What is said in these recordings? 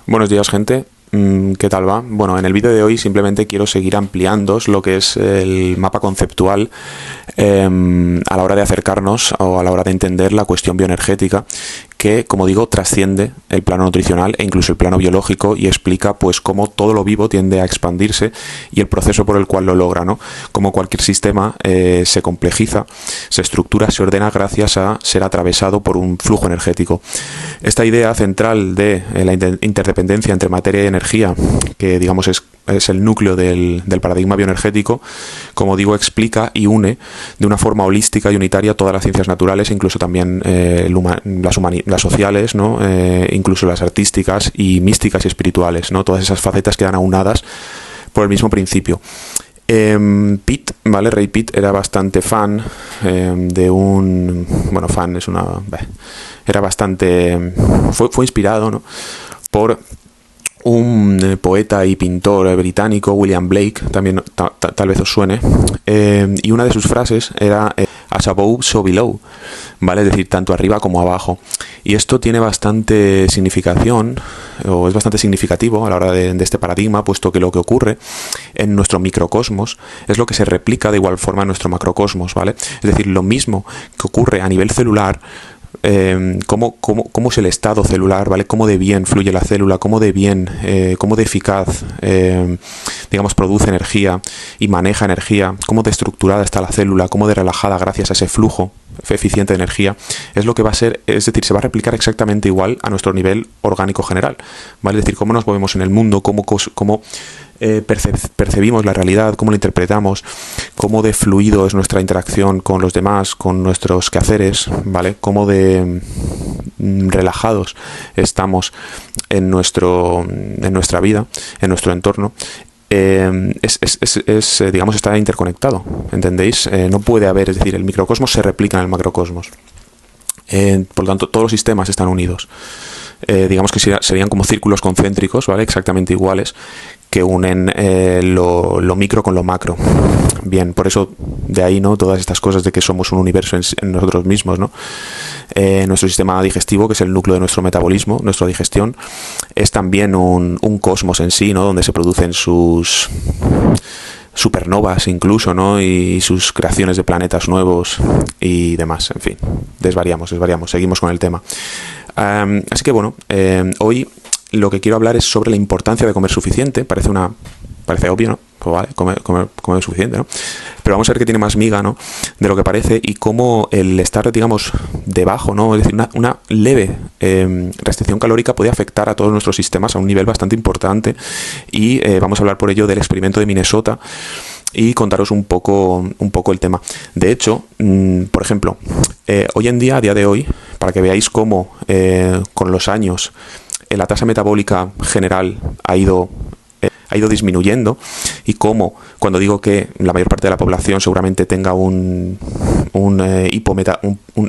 Buenos días, gente. ¿Qué tal va? Bueno, en el vídeo de hoy simplemente quiero seguir ampliando lo que es el mapa conceptual a la hora de acercarnos o a la hora de entender la cuestión bioenergética que, como digo, trasciende el plano nutricional e incluso el plano biológico y explica pues cómo todo lo vivo tiende a expandirse y el proceso por el cual lo logra, ¿no? Cómo cualquier sistema se complejiza, se estructura, se ordena gracias a ser atravesado por un flujo energético. Esta idea central de la interdependencia entre materia y energía, que digamos es el núcleo del paradigma bioenergético, como digo, explica y une de una forma holística y unitaria todas las ciencias naturales, incluso también las sociales, ¿no? Incluso las artísticas y místicas y espirituales, ¿no? Todas esas facetas quedan aunadas por el mismo principio. Pitt, ¿vale? Ray Pitt era bastante fan de un... Bueno, fan es una... Era bastante... Fue inspirado, ¿no? Por un poeta y pintor británico, William Blake, también tal vez os suene, y una de sus frases era as above, so below, ¿vale? Es decir, tanto arriba como abajo. Y esto tiene bastante significación, o es bastante significativo a la hora de este paradigma, puesto que lo que ocurre en nuestro microcosmos es lo que se replica de igual forma en nuestro macrocosmos, ¿vale? Es decir, lo mismo que ocurre a nivel celular, cómo es el estado celular, ¿vale? Cómo de bien fluye la célula, cómo de bien, cómo de eficaz, digamos, produce energía y maneja energía, cómo de estructurada está la célula, cómo de relajada gracias a ese flujo eficiente de energía, es lo que va a ser, es decir, se va a replicar exactamente igual a nuestro nivel orgánico general, ¿vale? Es decir, cómo nos movemos en el mundo, cómo percibimos la realidad, cómo la interpretamos, cómo de fluido es nuestra interacción con los demás, con nuestros quehaceres, ¿vale? Cómo de relajados estamos en nuestra vida, en nuestro entorno. Digamos, está interconectado, ¿entendéis? No puede haber, es decir, el microcosmos se replica en el macrocosmos. Por lo tanto, todos los sistemas están unidos. Digamos que serían como círculos concéntricos, ¿vale? Exactamente iguales, que unen lo micro con lo macro. Bien, por eso de ahí, ¿no? Todas estas cosas de que somos un universo en nosotros mismos, ¿no? Nuestro sistema digestivo, que es el núcleo de nuestro metabolismo, nuestra digestión, es también un cosmos en sí, ¿no? Donde se producen sus supernovas incluso, ¿no? Y sus creaciones de planetas nuevos y demás. En fin, desvariamos, seguimos con el tema. Así que bueno, hoy lo que quiero hablar es sobre la importancia de comer suficiente. Parece obvio, ¿no? Pues vale, comer suficiente, ¿no? Pero vamos a ver que tiene más miga, ¿no? De lo que parece, y cómo el estar, digamos, debajo, ¿no? Es decir, una leve restricción calórica puede afectar a todos nuestros sistemas a un nivel bastante importante. Y vamos a hablar por ello del experimento de Minnesota y contaros un poco el tema. De hecho, por ejemplo, hoy en día, a día de hoy, para que veáis cómo con los años la tasa metabólica general ha ido disminuyendo, y cómo, cuando digo que la mayor parte de la población seguramente tenga un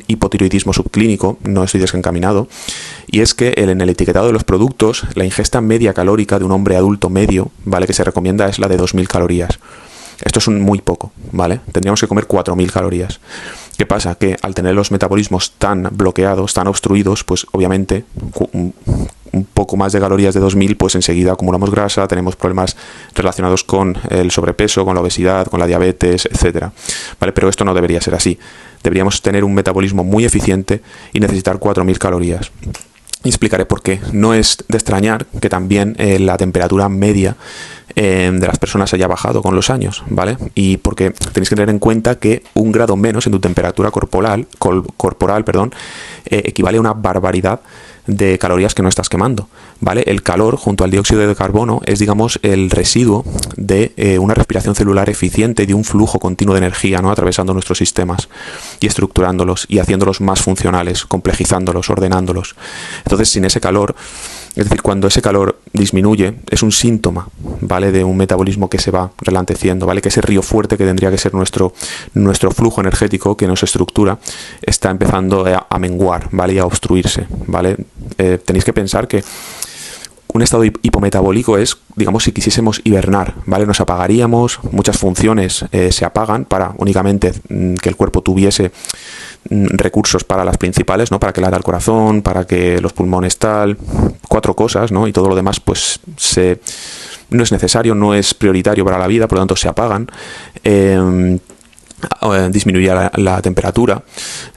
hipotiroidismo subclínico, no estoy desencaminado, y es que en el etiquetado de los productos, la ingesta media calórica de un hombre adulto medio, ¿vale?, que se recomienda es la de 2000 calorías. Esto es muy poco, ¿vale? Tendríamos que comer 4000 calorías. ¿Qué pasa? Que al tener los metabolismos tan bloqueados, tan obstruidos, pues obviamente un poco más de calorías de 2000, pues enseguida acumulamos grasa, tenemos problemas relacionados con el sobrepeso, con la obesidad, con la diabetes, etcétera, ¿vale? Pero esto no debería ser así. Deberíamos tener un metabolismo muy eficiente y necesitar 4000 calorías. Y explicaré por qué. No es de extrañar que también la temperatura media de las personas haya bajado con los años, ¿vale? Y porque tenéis que tener en cuenta que 1 grado menos en tu temperatura corporal, equivale a una barbaridad de calorías que no estás quemando, ¿vale? El calor junto al dióxido de carbono es, digamos, el residuo de una respiración celular eficiente y de un flujo continuo de energía, ¿no?, atravesando nuestros sistemas y estructurándolos y haciéndolos más funcionales, complejizándolos, ordenándolos. Entonces, sin ese calor, es decir, cuando ese calor disminuye, es un síntoma, ¿vale?, de un metabolismo que se va relanteciendo, ¿vale?, que ese río fuerte que tendría que ser nuestro flujo energético que nos estructura está empezando a menguar, ¿vale?, y a obstruirse, ¿vale? Tenéis que pensar que un estado hipometabólico es, digamos, si quisiésemos hibernar, ¿vale? Nos apagaríamos, muchas funciones se apagan para únicamente que el cuerpo tuviese recursos para las principales, ¿no? Para que lata el corazón, para que los pulmones tal, 4 cosas, ¿no? Y todo lo demás, pues, no es necesario, no es prioritario para la vida, por lo tanto se apagan. Disminuiría la temperatura,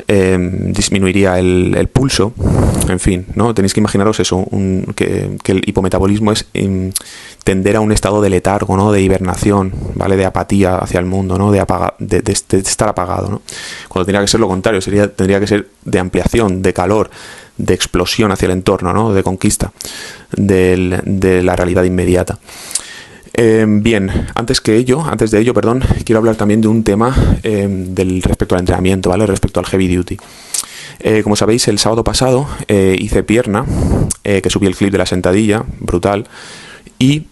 disminuiría el pulso, en fin, ¿no? Tenéis que imaginaros eso, que el hipometabolismo es tender a un estado de letargo, ¿no? De hibernación, ¿vale? De apatía hacia el mundo, ¿no? De estar apagado, ¿no? Cuando tendría que ser lo contrario, tendría que ser de ampliación, de calor, de explosión hacia el entorno, ¿no? De conquista de la realidad inmediata. Bien, antes de ello, quiero hablar también de un tema respecto al entrenamiento, ¿vale? Respecto al heavy duty. Como sabéis, el sábado pasado hice pierna, que subí el clip de la sentadilla, brutal, y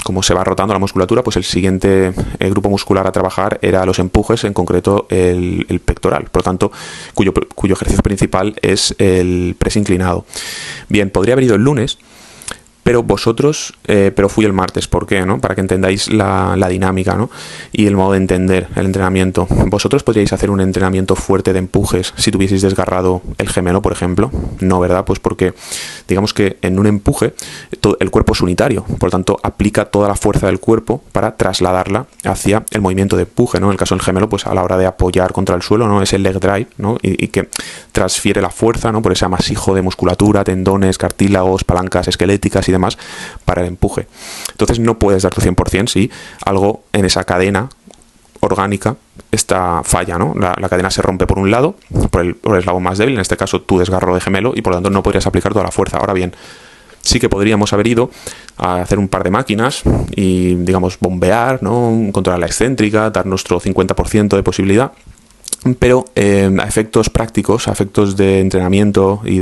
como se va rotando la musculatura, pues el siguiente grupo muscular a trabajar era los empujes, en concreto el pectoral, por lo tanto, cuyo ejercicio principal es el press inclinado. Bien, podría haber ido el lunes, pero fui el martes. ¿Por qué? ¿No? Para que entendáis la dinámica, ¿no? Y el modo de entender el entrenamiento. Vosotros podríais hacer un entrenamiento fuerte de empujes si tuvieseis desgarrado el gemelo, por ejemplo. No, ¿verdad? Pues porque digamos que en un empuje el cuerpo es unitario, por lo tanto aplica toda la fuerza del cuerpo para trasladarla hacia el movimiento de empuje, ¿no? En el caso del gemelo, pues a la hora de apoyar contra el suelo, ¿no? Es el leg drive, ¿no? Y que transfiere la fuerza, ¿no? Por ese amasijo de musculatura, tendones, cartílagos, palancas esqueléticas y demás para el empuje. Entonces no puedes dar tu 100% si algo en esa cadena orgánica falla, ¿no? La cadena se rompe por un lado, por el eslabón más débil, en este caso tu desgarro de gemelo, y por lo tanto no podrías aplicar toda la fuerza. Ahora bien, sí que podríamos haber ido a hacer un par de máquinas y, digamos, bombear, ¿no? Controlar la excéntrica, dar nuestro 50% de posibilidad, pero a efectos prácticos, a efectos de entrenamiento y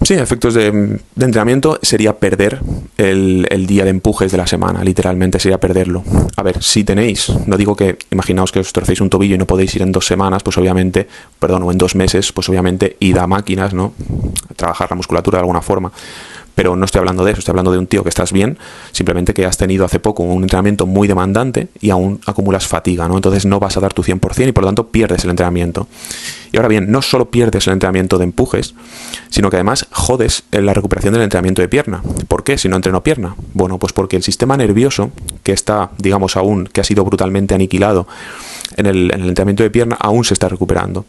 efectos de entrenamiento sería perder el día de empujes de la semana, literalmente sería perderlo. A ver, si tenéis, no digo que, imaginaos que os torcéis un tobillo y no podéis ir en 2 semanas, pues obviamente, o en 2 meses, pues obviamente id a máquinas, ¿no? Trabajar la musculatura de alguna forma. Pero no estoy hablando de eso, estoy hablando de un tío que estás bien, simplemente que has tenido hace poco un entrenamiento muy demandante y aún acumulas fatiga, ¿no? Entonces no vas a dar tu 100% y por lo tanto pierdes el entrenamiento. Y ahora bien, no solo pierdes el entrenamiento de empujes, sino que además jodes en la recuperación del entrenamiento de pierna. ¿Por qué? Si no entreno pierna. Bueno, pues porque el sistema nervioso, que está, digamos, que ha sido brutalmente aniquilado en el entrenamiento de pierna, aún se está recuperando.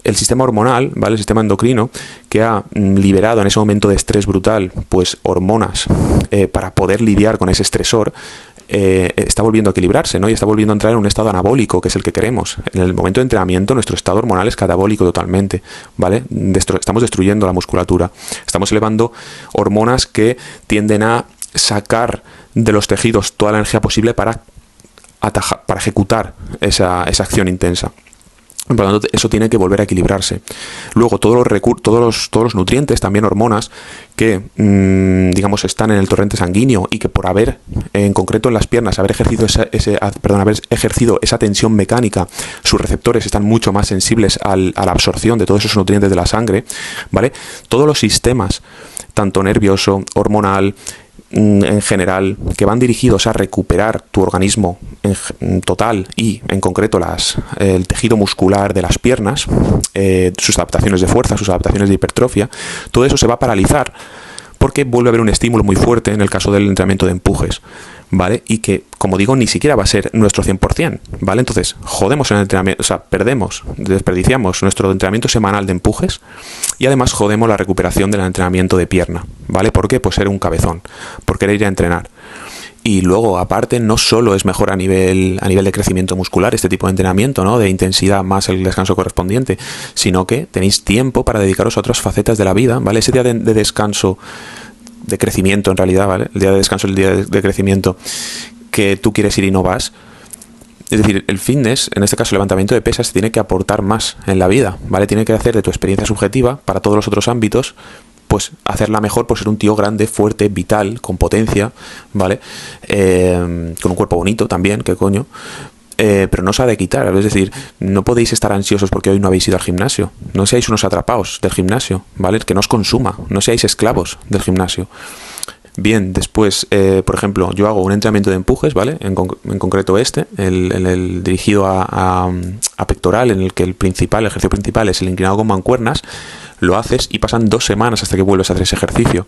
El sistema hormonal, ¿vale? El sistema endocrino, que ha liberado en ese momento de estrés brutal, pues hormonas para poder lidiar con ese estresor, está volviendo a equilibrarse, ¿no? Y está volviendo a entrar en un estado anabólico, que es el que queremos. En el momento de entrenamiento, nuestro estado hormonal es catabólico totalmente, ¿vale? Estamos destruyendo la musculatura. Estamos elevando hormonas que tienden a sacar de los tejidos toda la energía posible para ejecutar esa acción intensa. Por lo tanto, eso tiene que volver a equilibrarse. Luego, todos los nutrientes, también hormonas, que, digamos, están en el torrente sanguíneo y que por haber, en concreto en las piernas, haber ejercido esa tensión mecánica, sus receptores están mucho más sensibles a la absorción de todos esos nutrientes de la sangre, ¿vale? Todos los sistemas, tanto nervioso, hormonal, en general, que van dirigidos a recuperar tu organismo en total y en concreto el tejido muscular de las piernas, sus adaptaciones de fuerza, sus adaptaciones de hipertrofia, todo eso se va a paralizar porque vuelve a haber un estímulo muy fuerte en el caso del entrenamiento de empujes, ¿vale? Y que, como digo, ni siquiera va a ser nuestro 100%, ¿vale? Entonces, jodemos en el entrenamiento, o sea, desperdiciamos nuestro entrenamiento semanal de empujes y además jodemos la recuperación del entrenamiento de pierna, ¿vale? ¿Por qué? Pues ser un cabezón, por querer ir a entrenar. Y luego, aparte, no solo es mejor a nivel de crecimiento muscular este tipo de entrenamiento, ¿no? De intensidad más el descanso correspondiente, sino que tenéis tiempo para dedicaros a otras facetas de la vida, ¿vale? Ese día de descanso, de crecimiento en realidad, ¿vale? El día de descanso, el día de crecimiento que tú quieres ir y no vas. Es decir, el fitness, en este caso el levantamiento de pesas, tiene que aportar más en la vida, ¿vale? Tiene que hacer de tu experiencia subjetiva para todos los otros ámbitos, pues hacerla mejor por ser un tío grande, fuerte, vital, con potencia, ¿vale? Con un cuerpo bonito también, qué coño. pero no se ha de quitar. Es decir, no podéis estar ansiosos porque hoy no habéis ido al gimnasio. No seáis unos atrapados del gimnasio, ¿vale? Que no os consuma, no seáis esclavos del gimnasio. Bien, después, por ejemplo, yo hago un entrenamiento de empujes, ¿vale? En concreto el dirigido a pectoral, en el que el ejercicio principal es el inclinado con mancuernas. Lo haces y pasan 2 semanas hasta que vuelves a hacer ese ejercicio.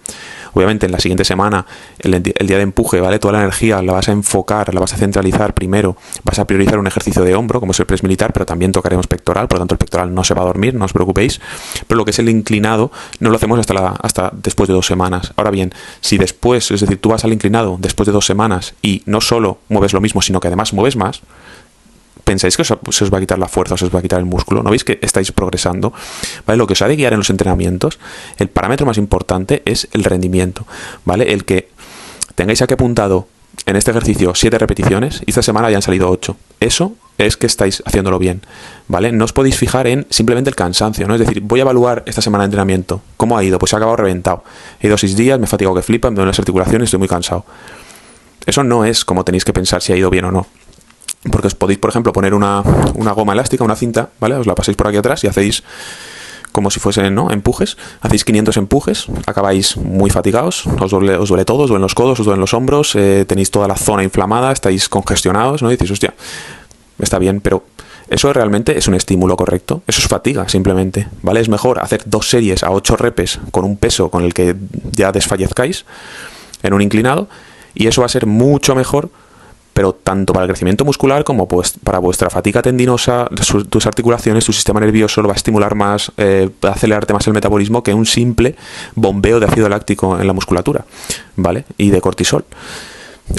Obviamente en la siguiente semana, el día de empuje, ¿vale? Toda la energía la vas a enfocar, la vas a centralizar primero, vas a priorizar un ejercicio de hombro, como es el press militar, pero también tocaremos pectoral, por lo tanto el pectoral no se va a dormir, no os preocupéis, pero lo que es el inclinado no lo hacemos hasta después de 2 semanas. Ahora bien, si después, es decir, tú vas al inclinado después de 2 semanas y no solo mueves lo mismo, sino que además mueves más, ¿pensáis que se os va a quitar la fuerza, se os va a quitar el músculo? ¿No veis que estáis progresando? ¿Vale? Lo que os ha de guiar en los entrenamientos, el parámetro más importante es el rendimiento, ¿vale? El que tengáis aquí apuntado en este ejercicio 7 repeticiones y esta semana hayan salido 8. Eso es que estáis haciéndolo bien, ¿vale? No os podéis fijar en simplemente el cansancio, ¿no? Es decir, voy a evaluar esta semana de entrenamiento. ¿Cómo ha ido? Pues ha acabado reventado. He ido 6 días, me he fatigado que flipa, me duelen las articulaciones, estoy muy cansado. Eso no es como tenéis que pensar si ha ido bien o no. Porque os podéis, por ejemplo, poner una goma elástica, una cinta, ¿vale? Os la pasáis por aquí atrás y hacéis como si fuesen, ¿no?, empujes. Hacéis 500 empujes, acabáis muy fatigados, os duele todo, os duelen los codos, os duelen los hombros, tenéis toda la zona inflamada, estáis congestionados, ¿no? Y decís, hostia, está bien, pero eso realmente es un estímulo correcto. Eso es fatiga, simplemente, ¿vale? Es mejor hacer 2 series a 8 repes con un peso con el que ya desfallezcáis en un inclinado, y eso va a ser mucho mejor, pero tanto para el crecimiento muscular como pues para vuestra fatiga tendinosa, tus articulaciones, tu sistema nervioso lo va a estimular más, va a acelerarte más el metabolismo que un simple bombeo de ácido láctico en la musculatura, ¿vale? Y de cortisol.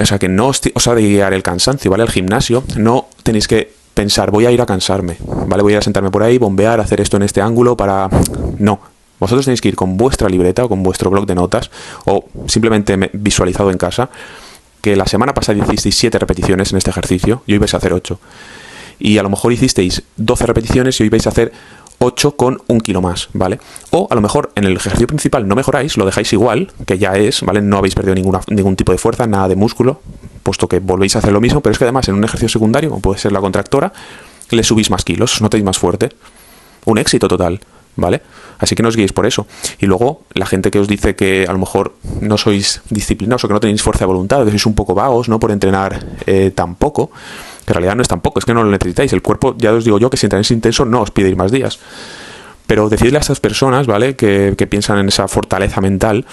O sea que no os ha de guiar el cansancio, ¿vale? El gimnasio, no tenéis que pensar, voy a ir a cansarme, ¿vale? Voy a ir a sentarme por ahí, bombear, hacer esto en este ángulo para... No. Vosotros tenéis que ir con vuestra libreta o con vuestro bloc de notas o simplemente visualizado en casa, que la semana pasada hicisteis 7 repeticiones en este ejercicio y hoy vais a hacer 8. Y a lo mejor hicisteis 12 repeticiones y hoy vais a hacer 8 con 1 kilo más, ¿vale? O a lo mejor en el ejercicio principal no mejoráis, lo dejáis igual, que ya es, ¿vale? No habéis perdido ningún tipo de fuerza, nada de músculo, puesto que volvéis a hacer lo mismo, pero es que además en un ejercicio secundario, como puede ser la contractora, le subís más kilos, os notáis más fuerte. Un éxito total, ¿vale? Así que no os guiéis por eso. Y luego, la gente que os dice que a lo mejor no sois disciplinados o que no tenéis fuerza de voluntad, que sois un poco vagos, ¿no?, por entrenar tan poco, que en realidad no es tan poco, es que no lo necesitáis. El cuerpo, ya os digo yo, que si entrenáis intenso no os pide ir más días. Pero decidle a estas personas, ¿vale?, que piensan en esa fortaleza mental,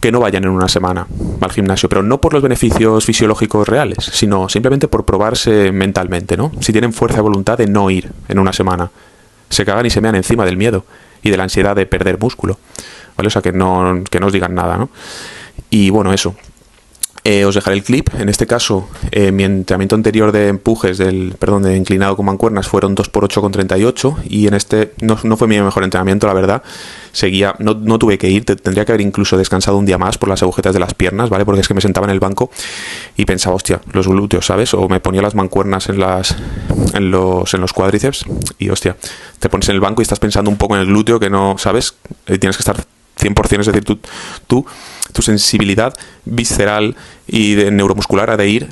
que no vayan en una semana al gimnasio, pero no por los beneficios fisiológicos reales, sino simplemente por probarse mentalmente, ¿no? Si tienen fuerza de voluntad de no ir en una semana, se cagan y se mean encima del miedo y de la ansiedad de perder músculo, ¿vale? O sea, que no os digan nada, ¿no? Y bueno, eso. Os dejaré el clip. En este caso, mi entrenamiento anterior de empujes, de inclinado con mancuernas, fueron 2x8 con 38, y en este no fue mi mejor entrenamiento, la verdad. Seguía, no tuve que ir, tendría que haber incluso descansado un día más por las agujetas de las piernas, ¿vale? Porque es que me sentaba en el banco y pensaba, hostia, los glúteos, ¿sabes? O me ponía las mancuernas en los cuádriceps y, hostia, te pones en el banco y estás pensando un poco en el glúteo, que no, ¿sabes? Tienes que estar 100%, es decir, tu sensibilidad visceral y de neuromuscular ha de ir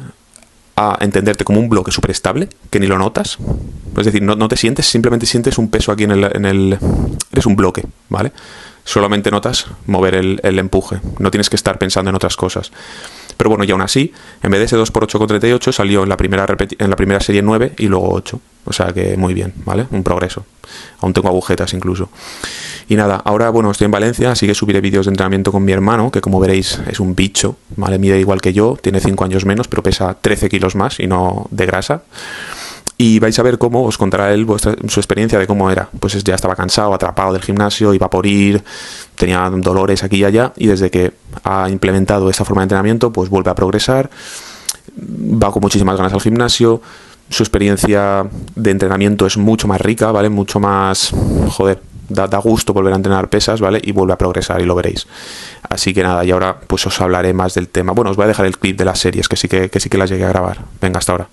a entenderte como un bloque súper estable, que ni lo notas. Es decir, no te sientes, simplemente sientes un peso aquí eres un bloque, ¿vale? Solamente notas mover el empuje, no tienes que estar pensando en otras cosas. Pero bueno, y aún así, en vez de ese 2x8 con 38, salió en la primera serie 9 y luego 8. O sea que muy bien, ¿vale? Un progreso. Aún tengo agujetas incluso. Y nada, ahora, bueno, estoy en Valencia, así que subiré vídeos de entrenamiento con mi hermano, que como veréis es un bicho, ¿vale? Mide igual que yo, tiene 5 años menos, pero pesa 13 kilos más y no de grasa. Y vais a ver cómo os contará él su experiencia de cómo era. Pues ya estaba cansado, atrapado del gimnasio, iba por ir, tenía dolores aquí y allá, y desde que ha implementado esta forma de entrenamiento, pues vuelve a progresar, va con muchísimas ganas al gimnasio. Su experiencia de entrenamiento es mucho más rica, ¿vale? Mucho más, joder, da gusto volver a entrenar pesas, ¿vale? Y vuelve a progresar y lo veréis. Así que nada, y ahora pues os hablaré más del tema. Bueno, os voy a dejar el clip de las series, que sí que las llegué a grabar. Venga, hasta ahora.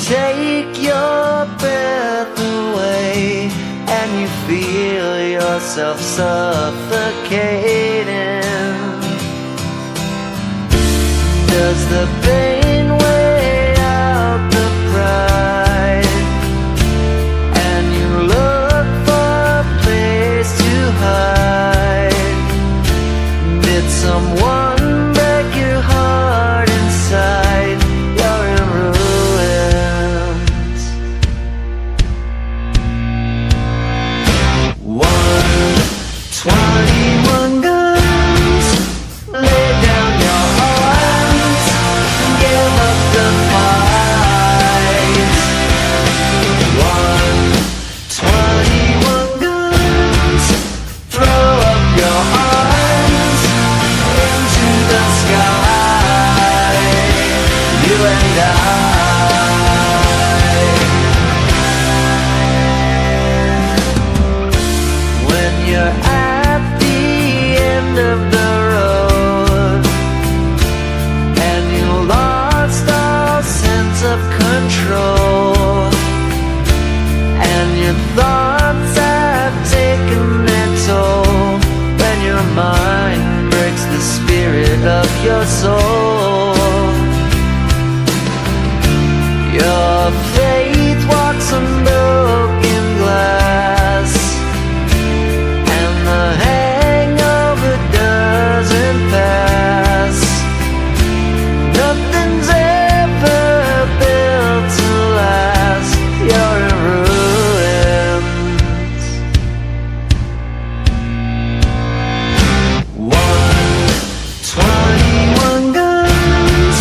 take your breath away and you feel yourself suffocating. Does the pain weigh out the pride and you look for a place to hide? Did someone break your heart inside? You're in ruins. 121 guns, lay down your arms, give up the fight. 121 guns, throw up your arms into the sky. You and I. When you're at the end of the road and you lost all sense of control and your thoughts have taken their toll, when your mind breaks the spirit of your soul, your faith walks on broken glass and the hangover doesn't pass. Nothing's ever built to last. You're in ruins. 121 guns,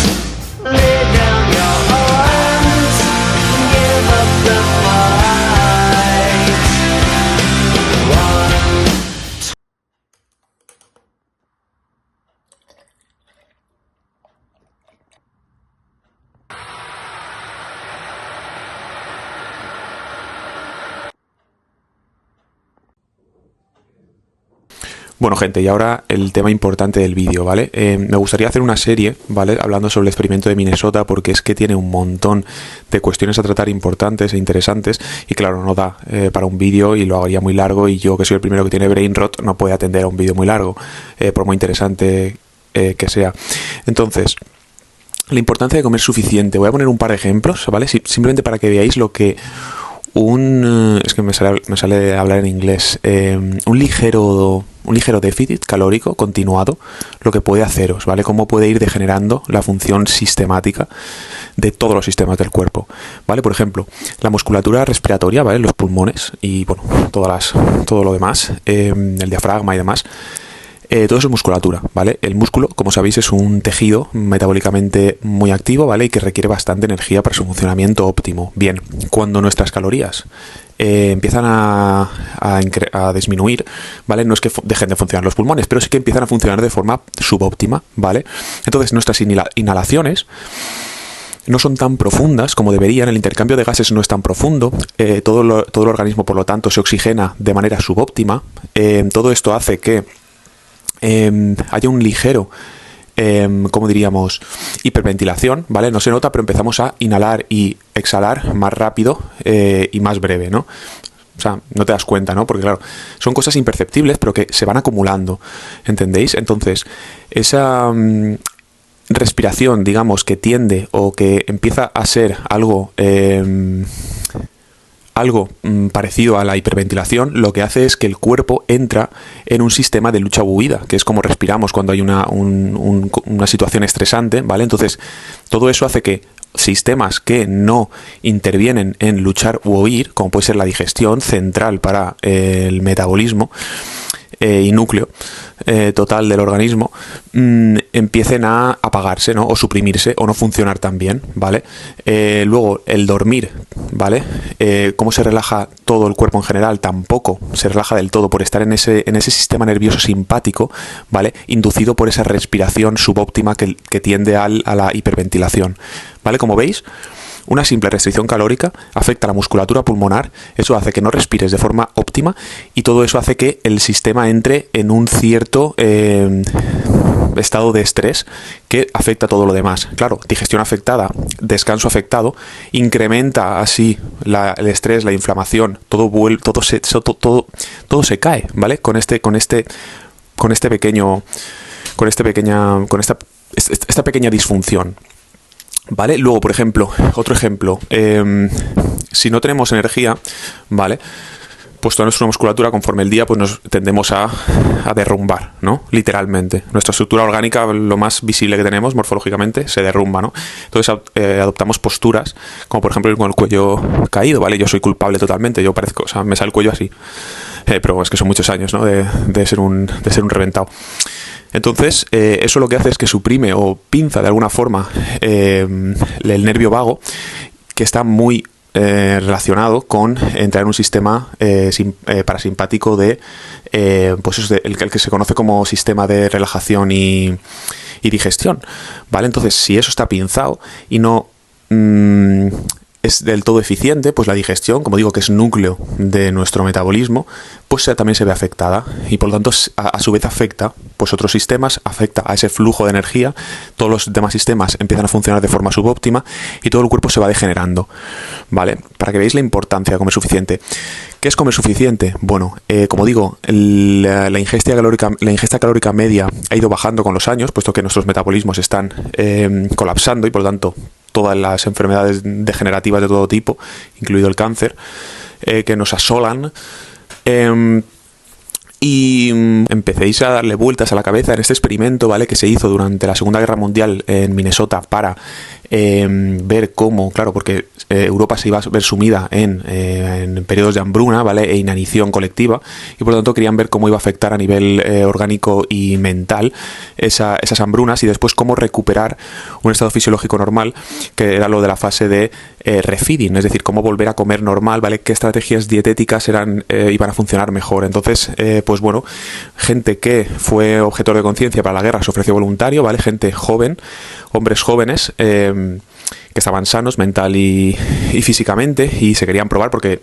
lay down your arms, give up the fight. 1 Bueno, gente, y ahora el tema importante del vídeo, ¿vale? Me gustaría hacer una serie, ¿vale? Hablando sobre el experimento de Minnesota, porque es que tiene un montón de cuestiones a tratar importantes e interesantes, y claro, no da para un vídeo y lo haría muy largo, y yo, que soy el primero que tiene brain rot, no puedo atender a un vídeo muy largo, por muy interesante que sea. Entonces, la importancia de comer suficiente. Voy a poner un par de ejemplos, ¿vale? Simplemente para que veáis lo que es que me sale hablar en inglés. Un ligero déficit calórico continuado, lo que puede haceros, ¿vale? Cómo puede ir degenerando la función sistemática de todos los sistemas del cuerpo, ¿vale? Por ejemplo, la musculatura respiratoria, ¿vale? Los pulmones y, bueno, todo lo demás, el diafragma y demás. Todo eso es musculatura, ¿vale? El músculo, como sabéis, es un tejido metabólicamente muy activo, ¿vale? Y que requiere bastante energía para su funcionamiento óptimo. Bien, cuando nuestras calorías empiezan a disminuir, ¿vale? No es que dejen de funcionar los pulmones, pero sí que empiezan a funcionar de forma subóptima, ¿vale? Entonces nuestras inhalaciones no son tan profundas como deberían, el intercambio de gases no es tan profundo, todo el organismo, por lo tanto, se oxigena de manera subóptima. Todo esto hace que haya un ligero, como diríamos, hiperventilación, ¿vale? No se nota, pero empezamos a inhalar y exhalar más rápido y más breve, ¿no? O sea, no te das cuenta, ¿no? Porque claro, son cosas imperceptibles, pero que se van acumulando, ¿entendéis? Entonces, esa respiración, digamos, que tiende o que empieza a ser algo parecido a la hiperventilación, lo que hace es que el cuerpo entra en un sistema de lucha o huida, que es como respiramos cuando hay una situación estresante, ¿vale? Entonces, todo eso hace que sistemas que no intervienen en luchar u huir, como puede ser la digestión, central para el metabolismo y núcleo total del organismo, empiecen a apagarse, ¿no? O suprimirse o no funcionar tan bien, ¿vale? Luego, el dormir, ¿vale? Cómo se relaja todo el cuerpo en general, tampoco se relaja del todo por estar en ese sistema nervioso simpático, ¿vale? Inducido por esa respiración subóptima que tiende a la hiperventilación, ¿vale? Como veis, una simple restricción calórica afecta a la musculatura pulmonar, eso hace que no respires de forma óptima y todo eso hace que el sistema entre en un cierto estado de estrés que afecta a todo lo demás. Claro, digestión afectada, descanso afectado, incrementa así el estrés, la inflamación, todo se cae, ¿vale? Con esta pequeña disfunción. ¿Vale? Luego, por ejemplo, otro ejemplo, si no tenemos energía, ¿vale? Pues toda nuestra musculatura, conforme el día, pues nos tendemos a derrumbar, ¿no? Literalmente. Nuestra estructura orgánica, lo más visible que tenemos morfológicamente, se derrumba, ¿no? Entonces adoptamos posturas, como por ejemplo con el cuello caído, ¿vale? Yo soy culpable totalmente, yo parezco, o sea, me sale el cuello así. Pero es que son muchos años, ¿no? De ser un reventado. Entonces, eso lo que hace es que suprime o pinza de alguna forma el nervio vago, que está muy relacionado con entrar en un sistema parasimpático de pues eso, el que se conoce como sistema de relajación y digestión, ¿vale? Entonces, si eso está pinzado y no es del todo eficiente, pues la digestión, como digo, que es núcleo de nuestro metabolismo, pues también se ve afectada y por lo tanto a su vez afecta pues otros sistemas, afecta a ese flujo de energía, todos los demás sistemas empiezan a funcionar de forma subóptima y todo el cuerpo se va degenerando, ¿vale? Para que veáis la importancia de comer suficiente. ¿Qué es comer suficiente? Bueno, como digo, la ingesta calórica media ha ido bajando con los años, puesto que nuestros metabolismos están colapsando y por lo tanto todas las enfermedades degenerativas de todo tipo, incluido el cáncer, que nos asolan, y empecéis a darle vueltas a la cabeza en este experimento, ¿vale? Que se hizo durante la Segunda Guerra Mundial en Minnesota para ver cómo, claro, porque Europa se iba a ver sumida en periodos de hambruna, ¿vale? E inanición colectiva, y por lo tanto querían ver cómo iba a afectar a nivel orgánico y mental esas hambrunas y después cómo recuperar un estado fisiológico normal, que era lo de la fase de refeeding, es decir, cómo volver a comer normal, ¿vale? Qué estrategias dietéticas iban a funcionar mejor. Entonces, pues bueno, gente que fue objetor de conciencia para la guerra se ofreció voluntario, ¿vale? Gente joven, hombres jóvenes, que estaban sanos mental y físicamente y se querían probar porque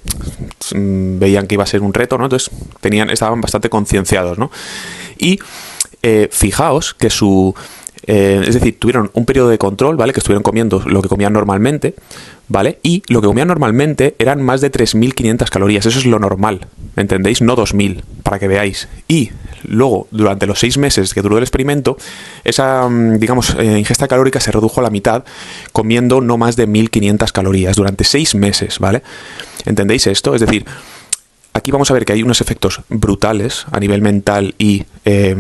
veían que iba a ser un reto, ¿no? Entonces estaban bastante concienciados, ¿no? Y fijaos que es decir, tuvieron un periodo de control, ¿vale? Que estuvieron comiendo lo que comían normalmente, ¿vale? Y lo que comían normalmente eran más de 3.500 calorías. Eso es lo normal, ¿entendéis? No 2.000, para que veáis. Y luego, durante los 6 meses que duró el experimento, esa, digamos, ingesta calórica se redujo a la mitad, comiendo no más de 1.500 calorías durante 6 meses, ¿vale? ¿Entendéis esto? Es decir, aquí vamos a ver que hay unos efectos brutales a nivel mental y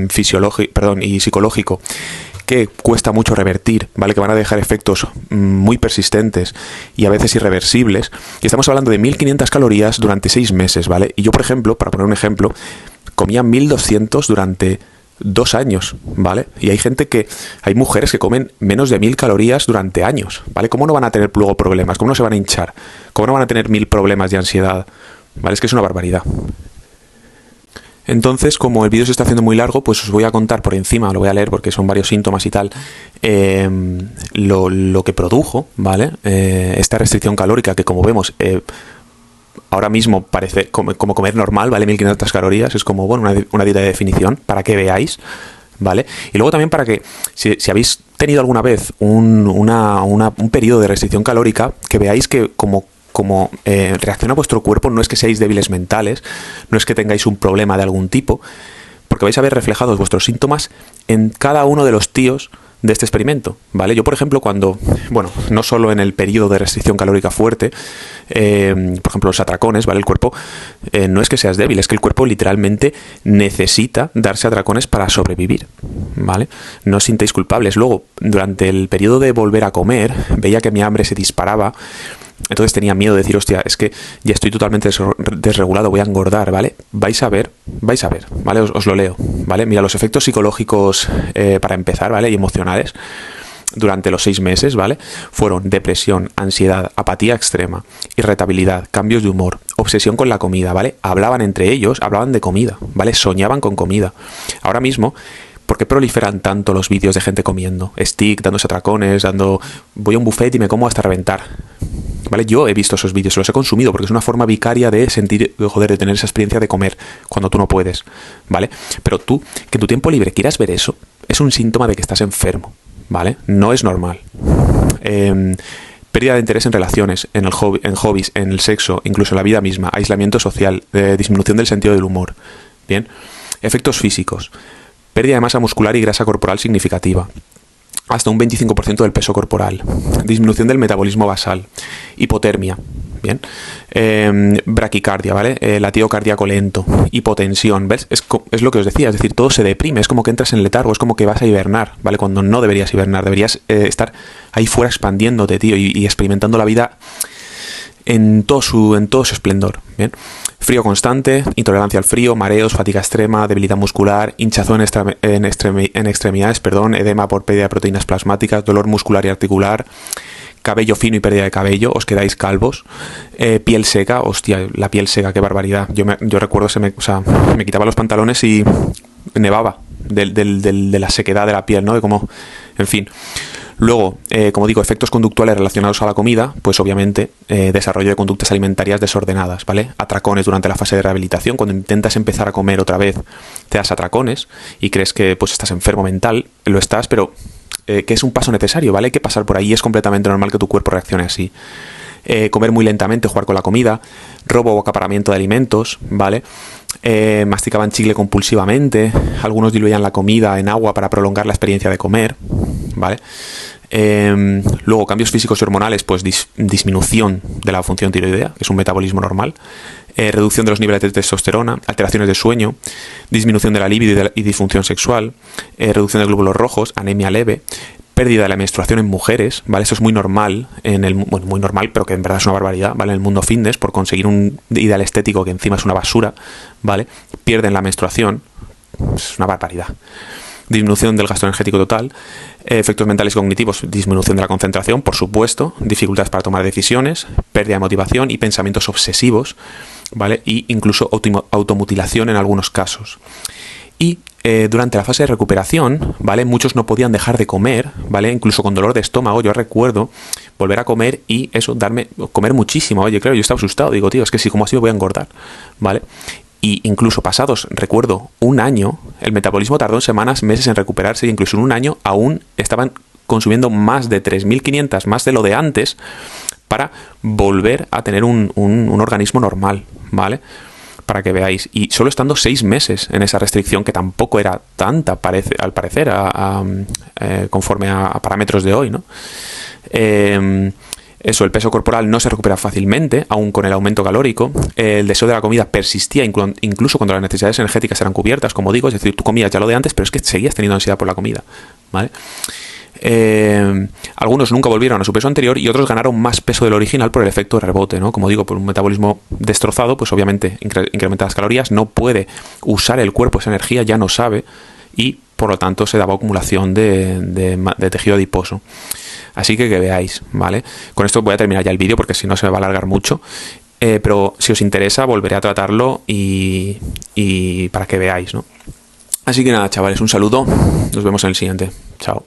psicológico, que cuesta mucho revertir, ¿vale? Que van a dejar efectos muy persistentes y a veces irreversibles. Y estamos hablando de 1.500 calorías durante 6 meses, ¿vale? Y yo, por ejemplo, para poner un ejemplo, comía 1.200 durante 2 años, ¿vale? Y hay mujeres que comen menos de 1.000 calorías durante años, ¿vale? ¿Cómo no van a tener luego problemas? ¿Cómo no se van a hinchar? ¿Cómo no van a tener 1.000 problemas de ansiedad? ¿Vale? Es que es una barbaridad. Entonces, como el vídeo se está haciendo muy largo, pues os voy a contar por encima, lo voy a leer porque son varios síntomas y tal, lo que produjo, ¿vale? Esta restricción calórica que, como vemos, ahora mismo parece como comer normal, ¿vale? 1.500 calorías, es como, bueno, una dieta de definición, para que veáis, ¿vale? Y luego también para que, si habéis tenido alguna vez un periodo de restricción calórica, que veáis que como reacciona vuestro cuerpo, no es que seáis débiles mentales, no es que tengáis un problema de algún tipo, porque vais a ver reflejados vuestros síntomas en cada uno de los tíos de este experimento, ¿vale? Yo, por ejemplo, no solo en el periodo de restricción calórica fuerte, por ejemplo, los atracones, ¿vale? El cuerpo no es que seas débil, es que el cuerpo literalmente necesita darse atracones para sobrevivir, ¿vale? No os sintáis culpables. Luego, durante el periodo de volver a comer, veía que mi hambre se disparaba. Entonces tenía miedo de decir, hostia, es que ya estoy totalmente desregulado, voy a engordar, ¿vale? Vais a ver, ¿vale? Os lo leo, ¿vale? Mira, los efectos psicológicos para empezar, ¿vale? Y emocionales durante los 6 meses, ¿vale? Fueron depresión, ansiedad, apatía extrema, irritabilidad, cambios de humor, obsesión con la comida, ¿vale? Hablaban entre ellos, hablaban de comida, ¿vale? Soñaban con comida. Ahora mismo ¿Por qué proliferan tanto los vídeos de gente comiendo? Stick, dándose atracones, voy a un buffet y me como hasta reventar. ¿Vale? Yo he visto esos vídeos, los he consumido porque es una forma vicaria de sentir, de tener esa experiencia de comer cuando tú no puedes, ¿vale? Pero tú, que en tu tiempo libre quieras ver eso, es un síntoma de que estás enfermo, ¿vale? No es normal. Pérdida de interés en relaciones, en hobbies, en el sexo, incluso en la vida misma, aislamiento social, disminución del sentido del humor, ¿bien? Efectos físicos, pérdida de masa muscular y grasa corporal significativa, hasta un 25% del peso corporal, disminución del metabolismo basal, hipotermia, ¿bien? Braquicardia, ¿vale? Latido cardíaco lento, hipotensión, ¿ves? Es lo que os decía, es decir, todo se deprime, es como que entras en letargo, es como que vas a hibernar, ¿vale? Cuando no deberías hibernar, deberías estar ahí fuera expandiéndote, tío, y experimentando la vida en todo su esplendor, ¿bien? Frío constante, intolerancia al frío, mareos, fatiga extrema, debilidad muscular, hinchazón en extremidades, edema por pérdida de proteínas plasmáticas, dolor muscular y articular, cabello fino y pérdida de cabello, os quedáis calvos, piel seca, hostia, la piel seca, qué barbaridad. Yo recuerdo, me quitaba los pantalones y nevaba de la sequedad de la piel, ¿no? De como, en fin. Luego, como digo, efectos conductuales relacionados a la comida, pues obviamente desarrollo de conductas alimentarias desordenadas, ¿vale? Atracones durante la fase de rehabilitación, cuando intentas empezar a comer otra vez, te das atracones y crees que pues estás enfermo mental, lo estás, pero que es un paso necesario, ¿vale? Hay que pasar por ahí, es completamente normal que tu cuerpo reaccione así. Comer muy lentamente, jugar con la comida, robo o acaparamiento de alimentos, ¿vale? Masticaban chicle compulsivamente, algunos diluían la comida en agua para prolongar la experiencia de comer, ¿vale? Luego, cambios físicos y hormonales, pues disminución de la función tiroidea, que es un metabolismo normal, reducción de los niveles de testosterona, alteraciones de sueño, disminución de la libido y disfunción sexual, reducción de glóbulos rojos, anemia leve, pérdida de la menstruación en mujeres, ¿vale? Eso es muy normal, muy normal, pero que en verdad es una barbaridad, ¿vale? En el mundo fitness, por conseguir un ideal estético que encima es una basura, ¿vale? Pierden la menstruación, es una barbaridad. Disminución del gasto energético total, efectos mentales y cognitivos, disminución de la concentración, por supuesto, dificultades para tomar decisiones, pérdida de motivación y pensamientos obsesivos, ¿vale? Y incluso automutilación en algunos casos. Y durante la fase de recuperación, ¿vale? Muchos no podían dejar de comer, ¿vale? Incluso con dolor de estómago. Yo recuerdo volver a comer y eso, comer muchísimo. Oye, claro, yo estaba asustado. Digo, tío, es que si como así me voy a engordar, ¿vale? Y incluso pasados, recuerdo, un año, el metabolismo tardó en semanas, meses en recuperarse, y incluso en un año aún estaban consumiendo más de 3.500, más de lo de antes, para volver a tener un organismo normal, ¿vale? Para que veáis. Y solo estando 6 meses en esa restricción, que tampoco era tanta, al parecer, conforme a parámetros de hoy, ¿no? Eso, el peso corporal no se recupera fácilmente, aún con el aumento calórico. El deseo de la comida persistía incluso cuando las necesidades energéticas eran cubiertas, como digo, es decir, tú comías ya lo de antes, pero es que seguías teniendo ansiedad por la comida, ¿vale? Algunos nunca volvieron a su peso anterior y otros ganaron más peso del original por el efecto de rebote, ¿no? Como digo, por un metabolismo destrozado, pues obviamente incrementa las calorías, no puede usar el cuerpo esa energía, ya no sabe, y por lo tanto se daba acumulación de tejido adiposo. Así que veáis, ¿vale? Con esto voy a terminar ya el vídeo porque si no se me va a alargar mucho. Pero si os interesa volveré a tratarlo y para que veáis, ¿no? Así que nada, chavales, un saludo. Nos vemos en el siguiente. Chao.